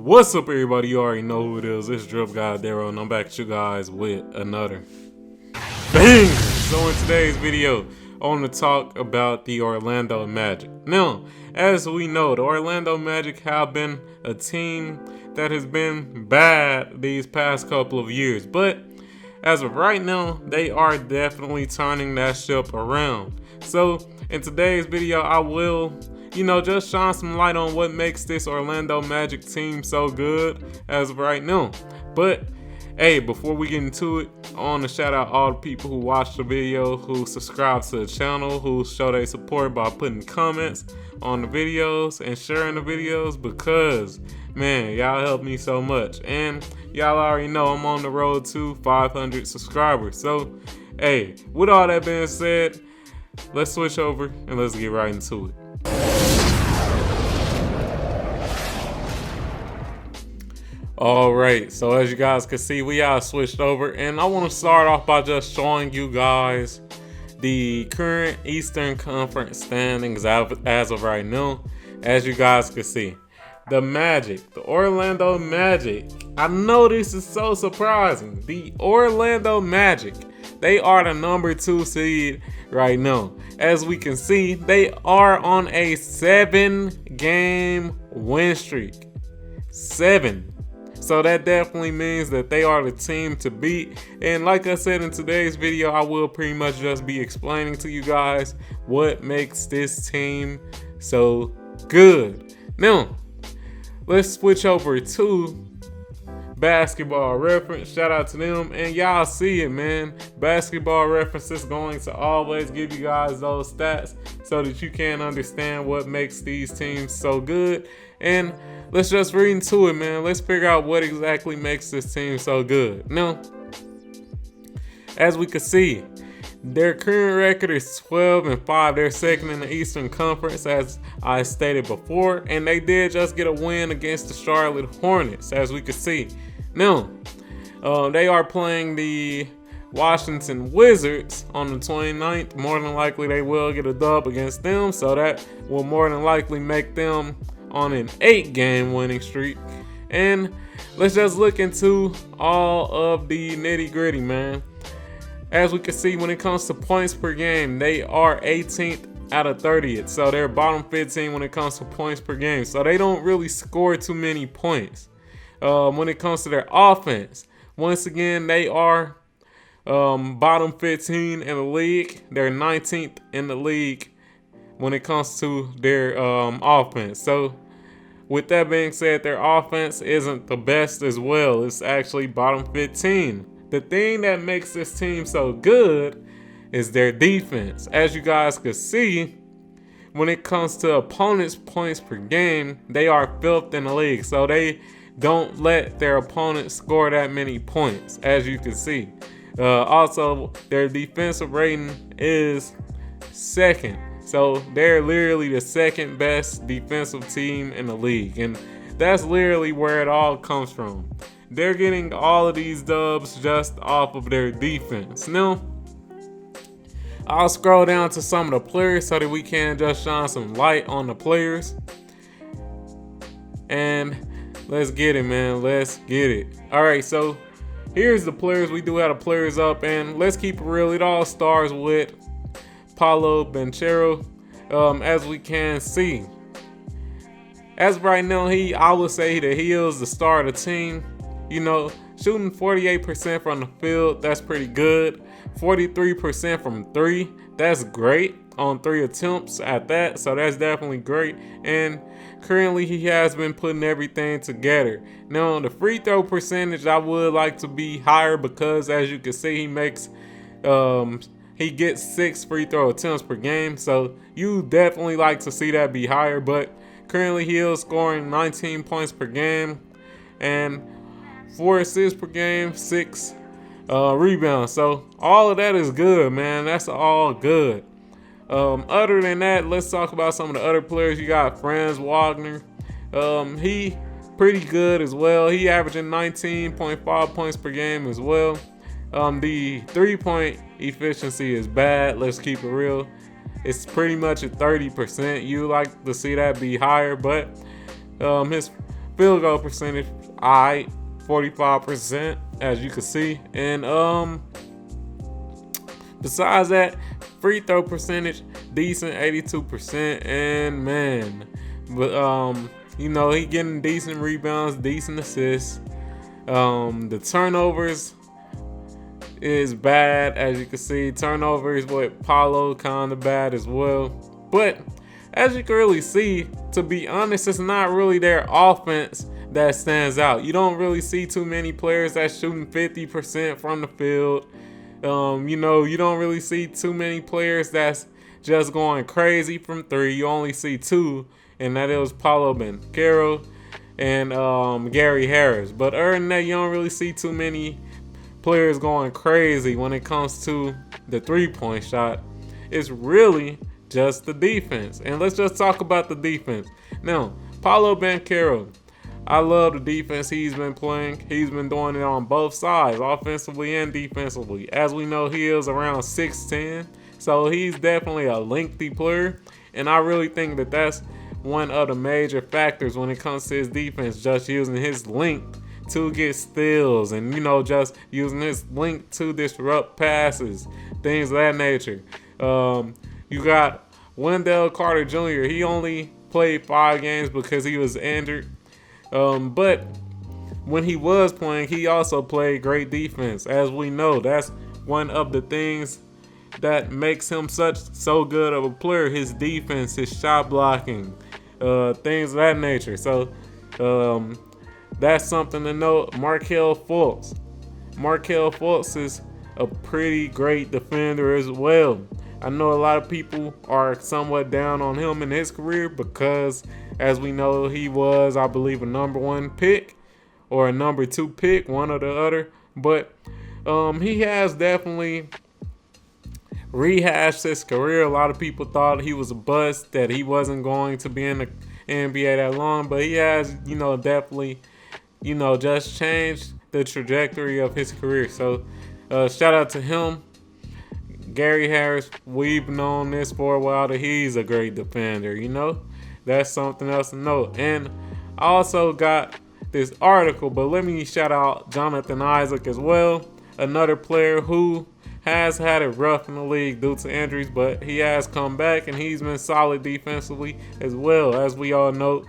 What's up, everybody? You already know who it is. It's Drip Guy Darrow, and I'm back at you guys with another bang. So in today's video, I want to talk about the Orlando Magic. Now, as we know, the Orlando Magic have been a team that has been bad these past couple of years, but as of right now, they are definitely turning that ship around. So in today's video, I will just shine some light on what makes this Orlando Magic team so good as of right now. But hey, before we get into it, I want to shout out all the people who watched the video, who subscribe to the channel, who show their support by putting comments on the videos and sharing the videos, because man, y'all help me so much. And y'all already know I'm on the road to 500 subscribers. So hey, with all that being said, let's switch over and let's get right into it. Alright, so as you guys can see, we are switched over, and I want to start off by just showing you guys the current Eastern Conference standings as of right now. As you guys can see, the Magic, the Orlando Magic, I know this is so surprising, the Orlando Magic, they are the number 2 seed right now. As we can see, they are on a 7-game win streak. 7. So that definitely means that they are the team to beat. And like I said in today's video, I will pretty much just be explaining to you guys what makes this team so good. Now, let's switch over to Basketball Reference. Shout out to them, and y'all see it, man. Basketball Reference is going to always give you guys those stats so that you can understand what makes these teams so good. And let's just read into it, man. Let's figure out what exactly makes this team so good. Now, as we can see, their current record is 12-5. They're second in the Eastern Conference, as I stated before, and they did just get a win against the Charlotte Hornets, as we can see. Now, they are playing the Washington Wizards on the 29th. More than likely, they will get a dub against them, so that will more than likely make them on an 8-game winning streak. And let's just look into all of the nitty-gritty, man. As we can see, when it comes to points per game, they are 18th out of 30th. So they're bottom 15 when it comes to points per game. So they don't really score too many points. When it comes to their offense, once again, they are bottom 15 in the league. They're 19th in the league when it comes to their offense. So with that being said, their offense isn't the best as well. It's actually bottom 15. The thing that makes this team so good is their defense. As you guys can see, when it comes to opponents' points per game, they are 5th in the league. So they don't let their opponents score that many points, as you can see. Also, their defensive rating is 2nd. So they're literally the 2nd best defensive team in the league. And that's literally where it all comes from. They're getting all of these dubs just off of their defense. Now, I'll scroll down to some of the players so that we can just shine some light on the players. And let's get it, man. Let's get it. All right, so here's the players. We do have the players up, and let's keep it real. It all starts with Paolo Banchero. As we can see, as of right now, I would say that he is the star of the team. Shooting 48% from the field, that's pretty good. 43% from 3, that's great on 3 attempts at that, so that's definitely great. And currently, he has been putting everything together. Now, the free throw percentage, I would like to be higher, because as you can see, he gets 6 free throw attempts per game, so you definitely like to see that be higher. But currently, he is scoring 19 points per game and 4 assists per game, 6 rebounds. So all of that is good, man. That's all good. Other than that, let's talk about some of the other players. You got Franz Wagner. He pretty good as well. He averaging 19.5 points per game as well. The 3-point efficiency is bad. Let's keep it real. It's pretty much at 30%. You like to see that be higher, but his Field goal percentage, alright, 45%, as you can see. And besides that, free throw percentage, decent, 82%. And man, but you know, he getting decent rebounds, decent assists. The turnovers is bad, as you can see. Turnovers with Paolo kind of bad as well. But as you can really see, to be honest, it's not really their offense that stands out. You don't really see too many players that's shooting 50% from the field. You know, you don't really see too many players that's just going crazy from three. You only see two, and that is Paolo Banchero and Gary Harris. But other than that, you don't really see too many players going crazy when it comes to the three-point shot. It's really just the defense. And let's just talk about the defense. Now, Paolo Banchero, I love the defense he's been playing. He's been doing it on both sides, offensively and defensively. As we know, he is around 6'10", so he's definitely a lengthy player. And I really think that that's one of the major factors when it comes to his defense, just using his length to get steals and, you know, just using his length to disrupt passes, things of that nature. You got Wendell Carter Jr. He only played 5 games because he was injured. But when he was playing, he also played great defense. As we know, that's one of the things that makes him so good of a player. His defense, his shot blocking, things of that nature. So that's something to note. Markelle Fultz is a pretty great defender as well. I know a lot of people are somewhat down on him in his career because, as we know, he was, I believe, a number 1 pick or a number 2 pick, one or the other. But he has definitely rehashed his career. A lot of people thought he was a bust, that he wasn't going to be in the NBA that long, but he has, you know, definitely, you know, just changed the trajectory of his career. So shout out to him. Gary Harris, we've known this for a while, that he's a great defender, you know? That's something else to note. And I also got this article, but let me shout out Jonathan Isaac as well, another player who has had it rough in the league due to injuries, but he has come back and he's been solid defensively as well. As we all know,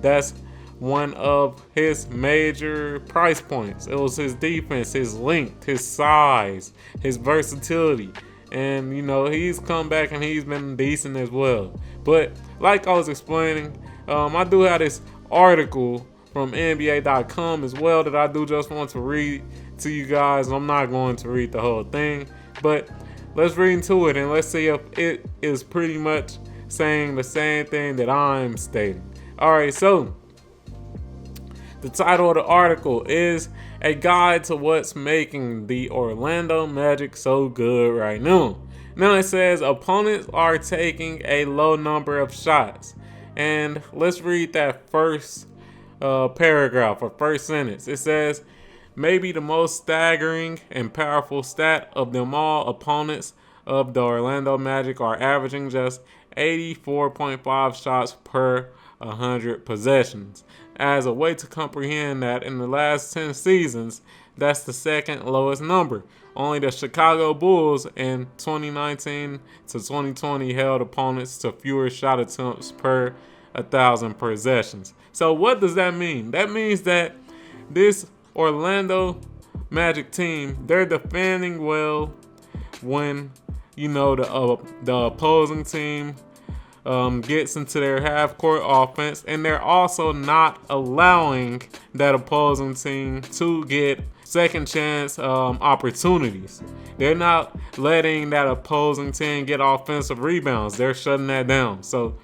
that's one of his major price points. It was his defense, his length, his size, his versatility. And, you know, he's come back and he's been decent as well. But like I was explaining, I do have this article from NBA.com as well that I do just want to read to you guys. I'm not going to read the whole thing, but let's read into it and let's see if it is pretty much saying the same thing that I'm stating. All right, so the title of the article is A Guide to What's Making the Orlando Magic So Good Right Now. Now it says opponents are taking a low number of shots. And let's read that first paragraph or first sentence. It says, maybe the most staggering and powerful stat of them all, opponents of the Orlando Magic are averaging just 84.5 shots per 100 possessions. As a way to comprehend that, in the last 10 seasons, that's the second lowest number. Only the Chicago Bulls in 2019 to 2020 held opponents to fewer shot attempts per 1,000 possessions. So what does that mean? That means that this Orlando Magic team, they're defending well when, you know, the opposing team gets into their half-court offense, and they're also not allowing that opposing team to get second chance opportunities. They're not letting that opposing team get offensive rebounds. They're shutting that down. So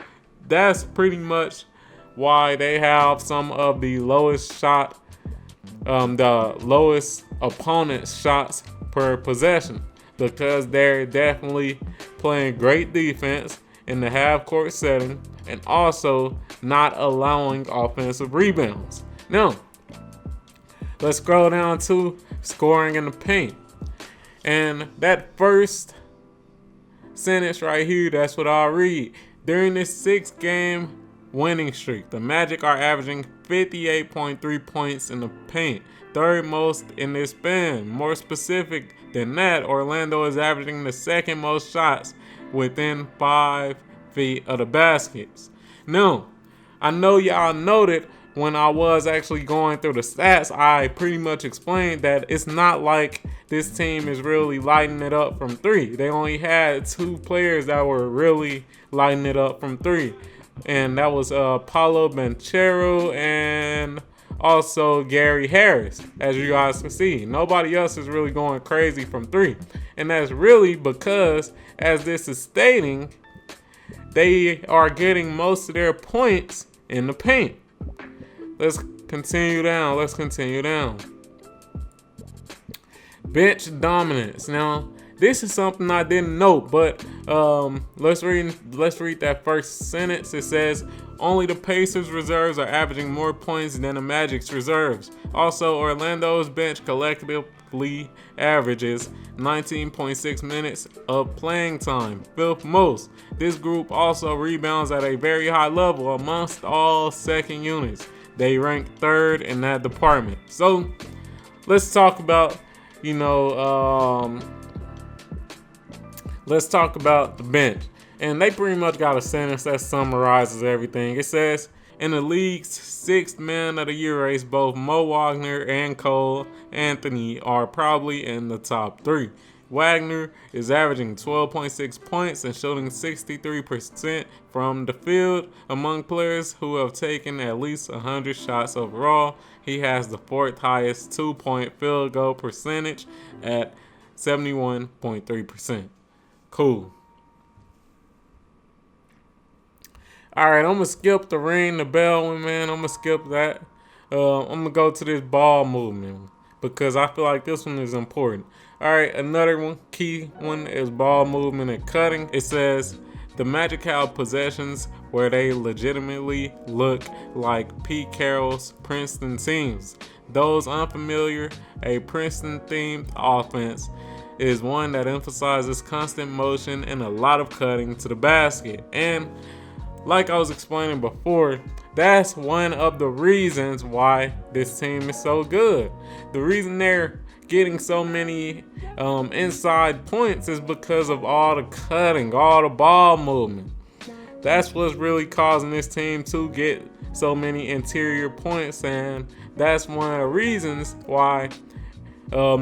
that's pretty much why they have some of the lowest opponent shots per possession, because they're definitely playing great defense in the half-court setting and also not allowing offensive rebounds. Now, let's scroll down to scoring in the paint. And that first sentence right here, that's what I'll read. During this 6-game winning streak. The Magic are averaging 58.3 points in the paint, third most in this span. More specific than that, Orlando is averaging the second most shots within 5 feet of the baskets. Now, I know y'all noted when I was actually going through the stats, I pretty much explained that it's not like this team is really lighting it up from three. They only had 2 players that were really lighting it up from three. And that was Paolo Banchero and also Gary Harris, as you guys can see. Nobody else is really going crazy from three. And that's really because, as this is stating, they are getting most of their points in the paint. Let's continue down. Bench dominance. Now, this is something I didn't know, but let's read that first sentence. It says, only the Pacers reserves are averaging more points than the Magic's reserves. Also, Orlando's bench collectively averages 19.6 minutes of playing time, 5th most. This group also rebounds at a very high level amongst all second units. They rank 3rd in that department. So, let's talk about, let's talk about the bench. And they pretty much got a sentence that summarizes everything. It says, in the league's 6th man of the year race, both Mo Wagner and Cole Anthony are probably in the top 3. Wagner is averaging 12.6 points and shooting 63% from the field. Among players who have taken at least 100 shots overall, he has the 4th highest 2-point field goal percentage at 71.3%. Cool. Alright, I'm going to skip the ring the bell one, man. I'm going to skip that. I'm going to go to this ball movement because I feel like this one is important. Alright, another one, key one, is ball movement and cutting. It says, the Magic have possessions where they legitimately look like Pete Carroll's Princeton teams. Those unfamiliar, a Princeton-themed offense is one that emphasizes constant motion and a lot of cutting to the basket. And like I was explaining before, that's one of the reasons why this team is so good. The reason they're getting so many inside points is because of all the cutting, all the ball movement. That's what's really causing this team to get so many interior points, and that's one of the reasons why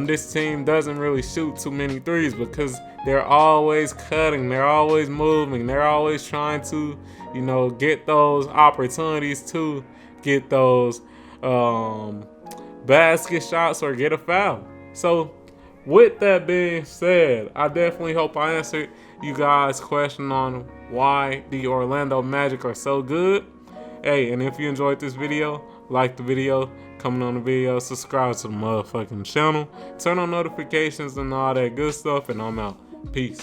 this team doesn't really shoot too many threes, because they're always cutting, they're always moving, they're always trying to, get those opportunities to get those basket shots or get a foul. So with that being said, I definitely hope I answered you guys' question on why the Orlando Magic are so good. Hey, and if you enjoyed this video, like the video, comment on the video, subscribe to the motherfucking channel, turn on notifications and all that good stuff, and I'm out. Peace.